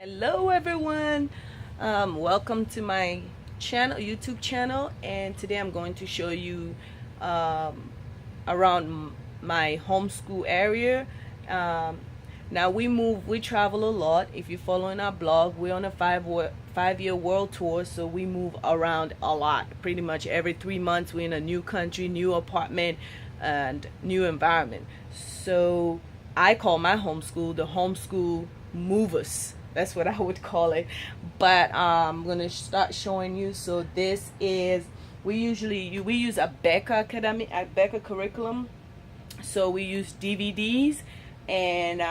Hello everyone, welcome to my YouTube channel, and today I'm going to show you around my homeschool area. Now we travel a lot. If you're following our blog, we're on a five-year world tour, so we move around a lot. Pretty much every 3 months we're in a new country, new apartment, and new environment. So I call my homeschool the homeschool movers. That's what I would call it. But I'm gonna start showing you. So this is, we use a Becca curriculum. So we use DVDs, and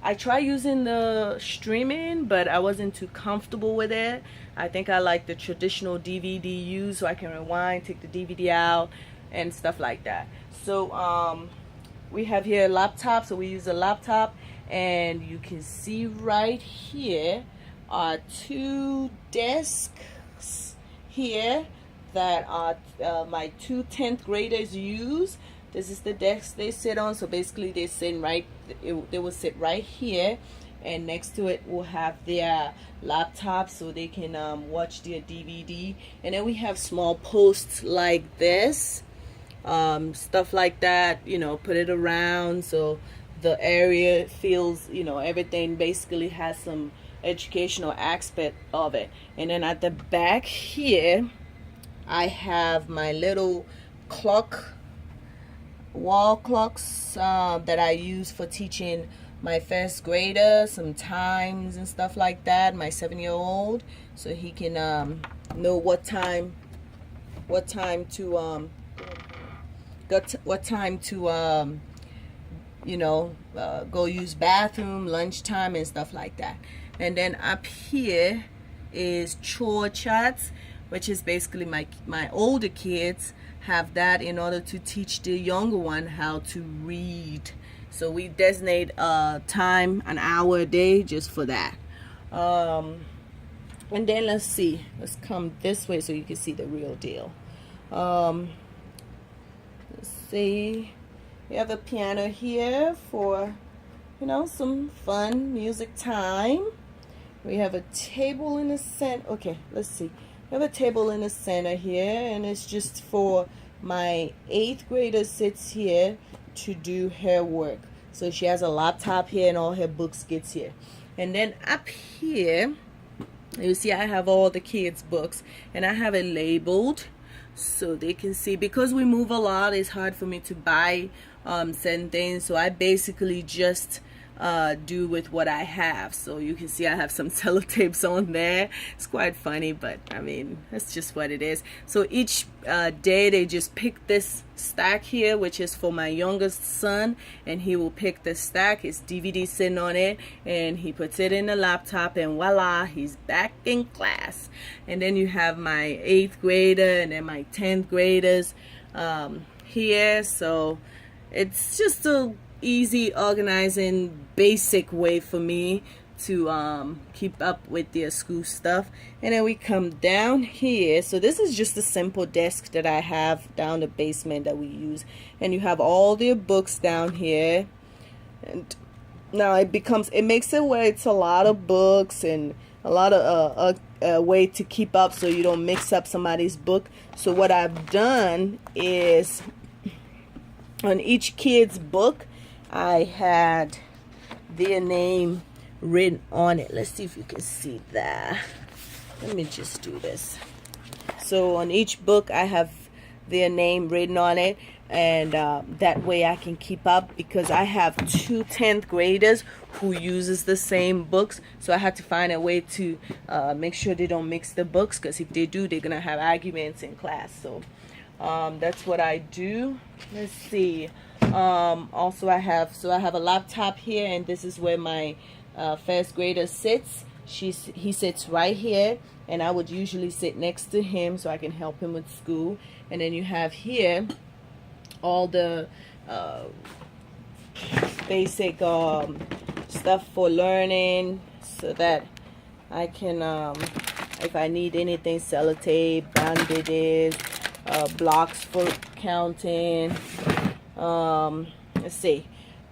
I try using the streaming, but I wasn't too comfortable with it. I think I like the traditional DVD use, so I can rewind, take the DVD out, and stuff like that. So we have here a laptop, so we use a laptop, and you can see right here are two desks here that are my two 10th graders use. This is the desk they sit on, so basically they will sit right here, and next to it will have their laptop so they can watch their DVD. And then we have small posts like this, stuff like that, put it around so the area feels, everything basically has some educational aspect of it. And then at the back here I have my little wall clocks that I use for teaching my first grader some times and stuff like that, my 7-year-old, so he can know what time to go use bathroom, lunchtime, and stuff like that. And then up here is chore charts, which is basically my older kids have that in order to teach the younger one how to read. So we designate time, an hour a day, just for that. And then let's come this way so you can see the real deal. Let's see. We have a piano here for, some fun music time. We have a table in the center. Okay, let's see. We have a table in the center here, and it's just for my 8th grader sits here to do her work. So she has a laptop here, and all her books gets here. And then up here, you see I have all the kids' books, and I have it labeled so they can see. Because we move a lot, it's hard for me to buy certain things, so I basically just do with what I have. So you can see I have some sellotapes on there. It's quite funny, but I mean, that's just what it is. So each day they just pick this stack here, which is for my youngest son, and he will pick the stack, his DVD sitting on it, and he puts it in the laptop, and voila, he's back in class. And then you have my 8th grader and then my 10th graders here. So it's just a easy, organizing, basic way for me to keep up with their school stuff. And then we come down here. So this is just a simple desk that I have down the basement that we use, and you have all their books down here. And now it makes it where it's a lot of books and a lot of a way to keep up so you don't mix up somebody's book. So what I've done is, on each kid's book I had their name written on it. Let's see if you can see that. Let me just do this. So on each book I have their name written on it, and that way I can keep up, because I have two 10th graders who uses the same books. So I had to find a way to make sure they don't mix the books, because if they do, they're gonna have arguments in class. So that's what I do. Let's see. Also I have a laptop here, and this is where my first grader sits. He sits right here, and I would usually sit next to him so I can help him with school. And then you have here all the basic stuff for learning, so that I can, if I need anything, sellotape, bandages, blocks for counting. Let's see.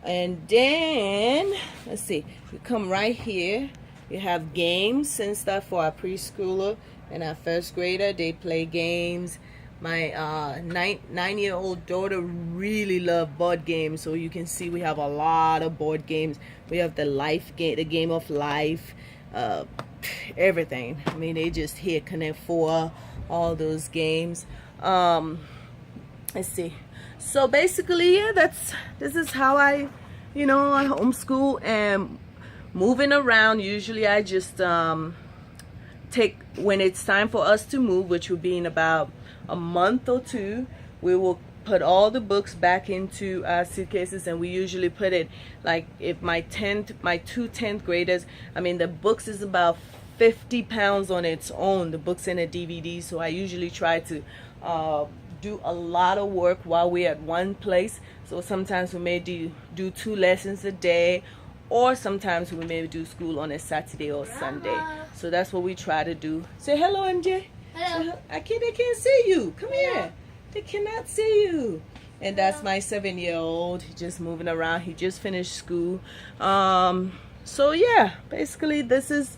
And then, let's see, we come right here We have games and stuff for our preschooler and our first grader. They play games. My 9-year-old daughter really loves board games, so you can see we have a lot of board games. We have the life game, the game of life, everything. I mean, they just hit Connect Four, all those games. Let's see. So basically, yeah, this is how I homeschool and moving around. Usually, I just take when it's time for us to move, which will be in about a month or two. We will put all the books back into suitcases, and we usually put it like if my two 10th graders. I mean, the books is about 50 pounds on its own, the books and the DVD. So I usually try to do a lot of work while we're at one place. So sometimes we may do 2 lessons a day, or sometimes we may do school on a Saturday or Sunday. So that's what we try to do. Say hello, MJ. Hello. They can't see you. Come here. They cannot see you. And that's my 7-year-old. He's just moving around. He just finished school. So yeah, basically this is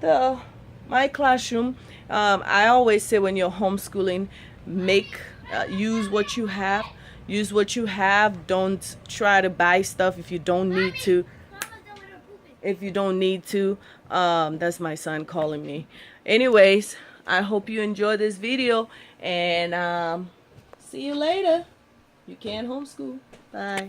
my classroom. I always say when you're homeschooling, use what you have. Use what you have. Don't try to buy stuff if you don't need to. That's my son calling me. Anyways, I hope you enjoy this video, and see you later. You can homeschool. Bye.